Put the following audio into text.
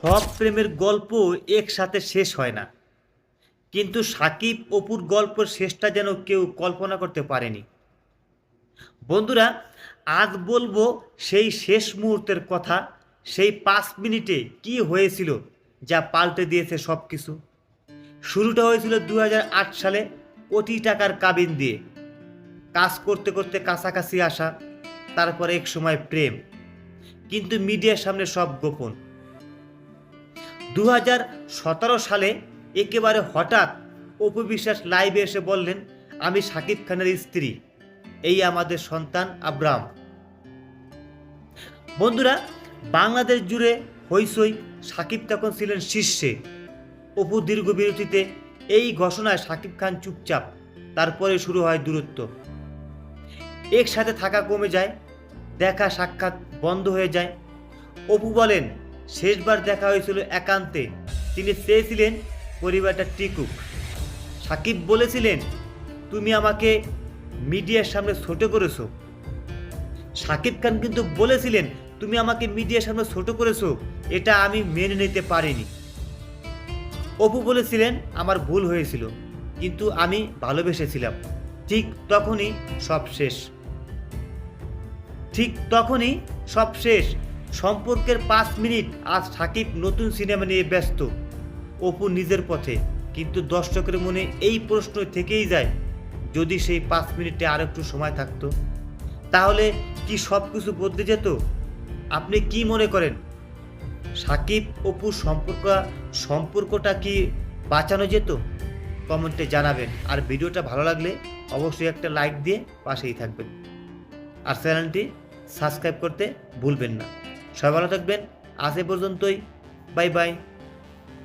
সব প্রেমের গল্প একসাথে শেষ হয় না, কিন্তু সাকিব অপুর গল্পের শেষটা যেন কেউ কল্পনা করতে পারেনি। বন্ধুরা, আজ বলবো সেই শেষ মুহূর্তের কথা, সেই 5 মিনিটে কি হয়েছিল যা পাল্টে দিয়েছে সব কিছু। শুরুটা হয়েছিল 2008 সালে, কোটি টাকার কাবিন দিয়ে কাজ করতে করতে কাছাকাছি আসা, তারপরে এক সময় প্রেম, কিন্তু মিডিয়ার সামনে সব গোপন। 2017 সালে একেবারে হঠাৎ অপু বিশ্বাস লাইভে এসে বললেন, আমি শাকিব খানের স্ত্রী, এই আমাদের সন্তান আব্রাম। বন্ধুরা, বাংলাদেশ জুড়ে হইচই, শাকিব তখন ছিলেন শীর্ষে। অপু দীর্ঘ বিরতিতে এই ঘোষণায় শাকিব খান চুপচাপ, তারপরে শুরু হয় দূরত্ব। একসাথে থাকা কমে যায়, দেখা সাক্ষাৎ বন্ধ হয়ে যায়। অপু বলেন, শেষবার দেখা হয়েছিল একান্তে, তিনি চেয়েছিলেন পরিবারটা টিকুক। সাকিব বলেছিলেন, তুমি আমাকে মিডিয়ার সামনে ছোট করেছো। সাকিব খান কিন্তু বলেছিলেন, তুমি আমাকে মিডিয়ার সামনে ছোট করেছো, এটা আমি মেনে নিতে পারিনি। অপু বলেছিলেন, আমার ভুল হয়েছিল, কিন্তু আমি ভালোবেসেছিলাম। ঠিক তখনই সব শেষ। ঠিক তখনই সব শেষ। সম্পর্কের 5 মিনিট, আজ সাকিব নতুন সিনেমা নিয়ে ব্যস্ত, অপু নিজের পথে। কিন্তু দর্শকের মনে এই প্রশ্ন থেকেই যায়, যদি সেই 5 মিনিটে আর একটু সময় থাকতো, তাহলে কি সব কিছু বদলে যেত? আপনি কি মনে করেন, সাকিব অপুর সম্পর্কটা কি বাঁচানো যেত? কমেন্টে জানাবেন। আর ভিডিওটা ভালো লাগলে অবশ্যই একটা লাইক দিয়ে পাশেই থাকবেন, আর চ্যানেলটি সাবস্ক্রাইব করতে ভুলবেন না। সবাই ভালো থাকবেন, আজ এ পর্যন্তই। Bye bye.